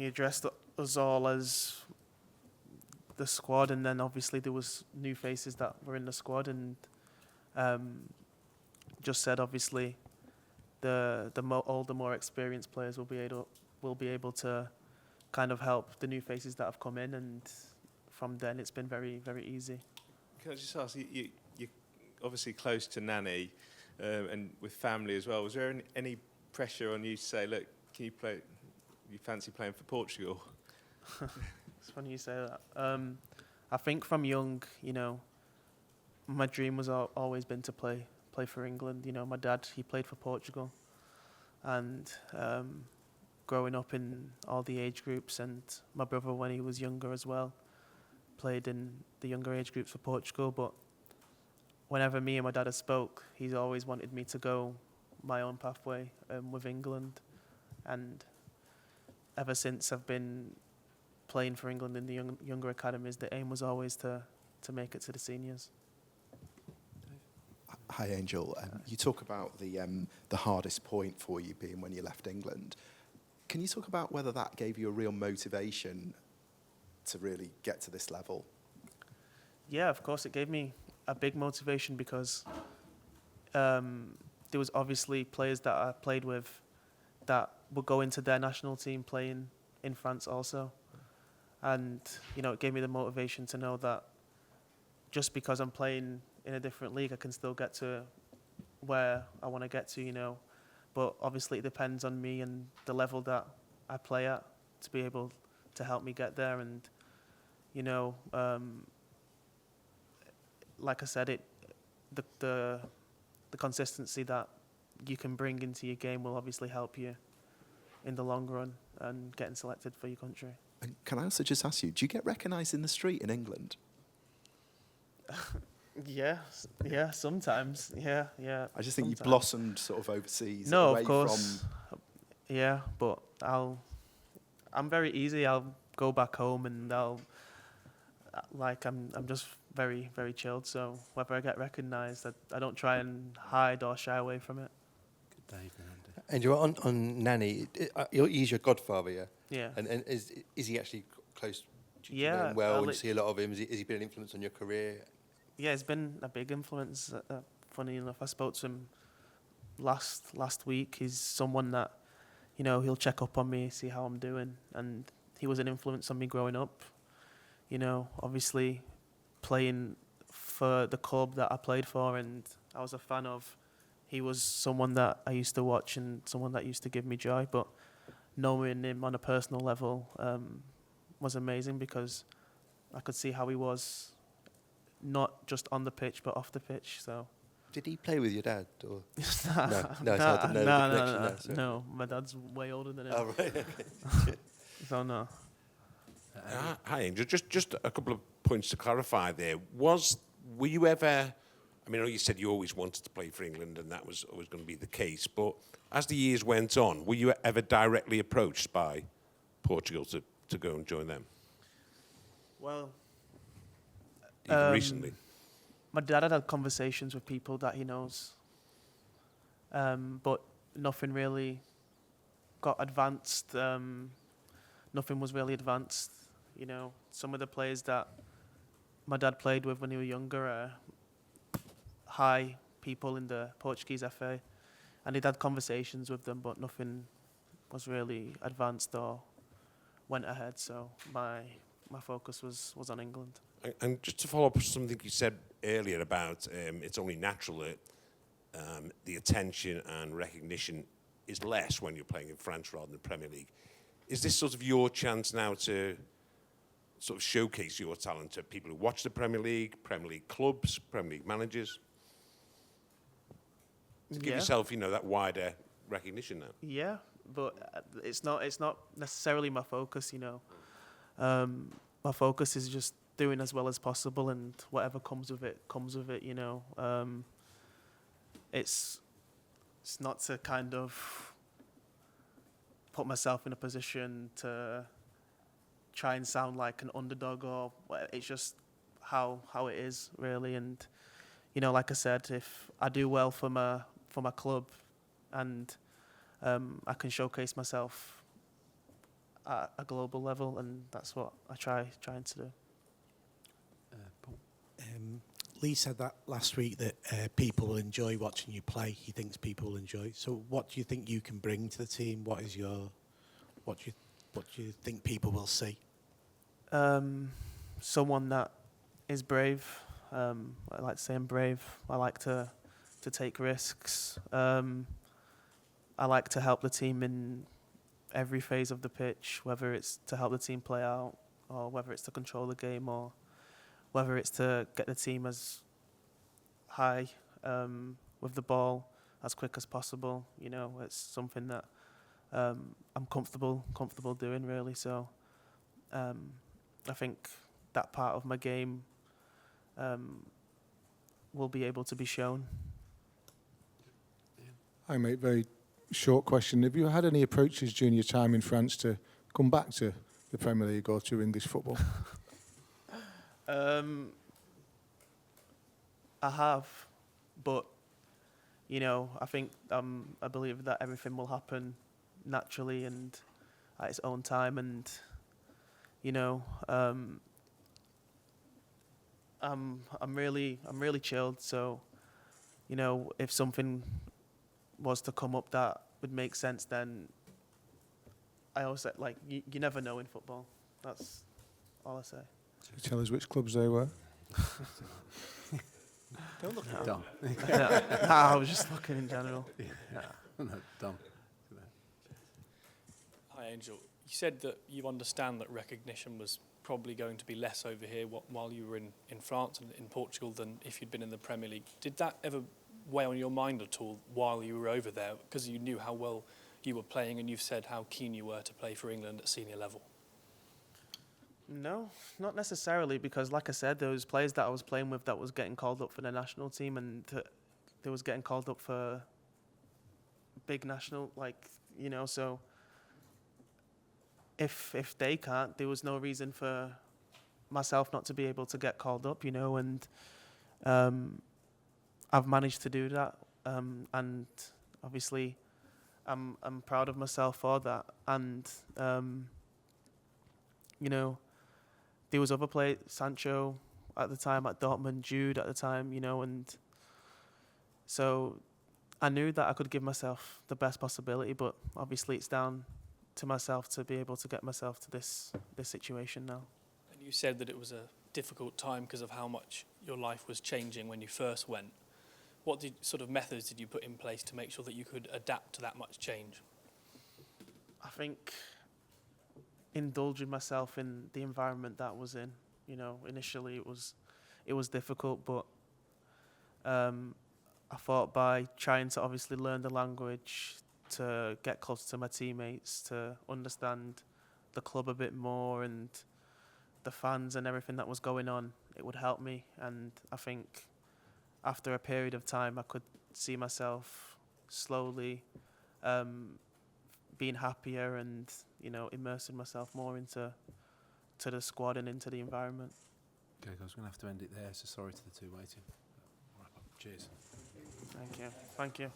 he addressed us all as the squad, and then obviously there was new faces that were in the squad, and just said obviously the older, more experienced players will be able to kind of help the new faces that have come in, and from then it's been very, very easy. Can I just ask, you're obviously close to Nanny and with family as well. Was there any pressure on you to say, look, can you play? You fancy playing for Portugal? It's funny you say that. I think from young, my dream was always been to play for England. My dad, he played for Portugal, and growing up in all the age groups, and my brother, when he was younger as well, played in the younger age groups for Portugal. But whenever me and my dad have spoke, he's always wanted me to go my own pathway with England, and ever since I've been playing for England in the younger academies, the aim was always to make it to the seniors. Hi, Angel. You talk about the hardest point for you being when you left England. Can you talk about whether that gave you a real motivation to really get to this level? Yeah, of course, it gave me a big motivation because there was obviously players that I played with that would go into their national team playing in France also. And, it gave me the motivation to know that just because I'm playing in a different league, I can still get to where I want to get to, But obviously it depends on me and the level that I play at to be able to help me get there. And, like I said, the consistency that you can bring into your game will obviously help you in the long run and getting selected for your country. And can I also just ask you, do you get recognised in the street in England? Yeah, sometimes. Yeah. I just think sometimes. you blossomed sort of overseas. No, away of course. From... Yeah, but I'm very easy. I'll go back home and I'm just very, very chilled. So whether I get recognised, I don't try and hide or shy away from it. Good day, Andy. And you're on Nanny. He's your godfather, yeah? Yeah. And is he actually close? Do you Yeah, know him well? You see a lot of him. Has he been an influence on your career? Yeah, it's been a big influence. Funny enough, I spoke to him last week. He's someone that, he'll check up on me, see how I'm doing, and he was an influence on me growing up. Obviously playing for the club that I played for and I was a fan of. He was someone that I used to watch and someone that used to give me joy. But knowing him on a personal level was amazing because I could see how he was, not just on the pitch but off the pitch. So. Did he play with your dad? Or? No, it's hard to know the connection. No, my dad's way older than him. Oh, right, okay. So no. Hi, Angel. Just a couple of points to clarify there. Were you ever... I mean, I know you said you always wanted to play for England and that was always going to be the case, but as the years went on, were you ever directly approached by Portugal to go and join them? Well... Even recently? My dad had conversations with people that he knows, but nothing really got advanced. Nothing was really advanced. Some of the players that my dad played with when he was younger are high people in the Portuguese FA, and he'd had conversations with them, but nothing was really advanced or went ahead. So my focus was on England. And just to follow up on something you said earlier about it's only natural that the attention and recognition is less when you're playing in France rather than the Premier League. Is this sort of your chance now to sort of showcase your talent to people who watch the Premier League clubs, Premier League managers? To give yourself, that wider recognition now. Yeah, but it's not necessarily my focus, My focus is just doing as well as possible, and whatever comes with it, It's not to kind of put myself in a position to try and sound like an underdog, or it's just how it is really. And like I said, if I do well for my club and I can showcase myself at a global level, and that's what I trying to do. Paul? Lee said that last week that people will enjoy watching you play. He thinks people will enjoy. So, what do you think you can bring to the team? What do you think people will see? Someone that is brave. I like to say I'm brave. I like to take risks. I like to help the team in every phase of the pitch, whether it's to help the team play out, or whether it's to control the game, or whether it's to get the team as high with the ball as quick as possible. You know, it's something that I'm comfortable doing, really. So I think that part of my game will be able to be shown. Hi mate, very short question. Have you had any approaches during your time in France to come back to the Premier League or to English football? I have, but you know, I think I believe that everything will happen naturally and at its own time, and you know, I'm really chilled. So, you know, if something was to come up that would make sense, then I always say, like, you never know in football. That's all I say. Can you tell us which clubs they were? Don't look at Dom. No, I was just looking in general. No, Dom. Hi, Angel. You said that you understand that recognition was probably going to be less over here while you were in France and in Portugal than if you'd been in the Premier League. Did that ever weigh on your mind at all while you were over there, because you knew how well you were playing and you've said how keen you were to play for England at senior level? No, not necessarily, because like I said, there was players that I was playing with that was getting called up for the national team, and they was getting called up for big national, like, you know, so if they can't, there was no reason for myself not to be able to get called up, you know, and I've managed to do that, and obviously I'm proud of myself for that, and you know, there was other players, Sancho at the time at Dortmund, Jude at the time, you know, and so I knew that I could give myself the best possibility, but obviously it's down to myself to be able to get myself to this situation now. And you said that it was a difficult time because of how much your life was changing when you first went. What sort of methods did you put in place to make sure that you could adapt to that much change? I think indulging myself in the environment that I was in. You know, initially it was difficult, but I thought by trying to obviously learn the language, to get closer to my teammates, to understand the club a bit more and the fans and everything that was going on, it would help me. And I think after a period of time, I could see myself slowly being happier and, you know, immersing myself more into the squad and into the environment. Okay, I was going to have to end it there, so sorry to the two waiting. Wrap up. Cheers. Thank you. Thank you.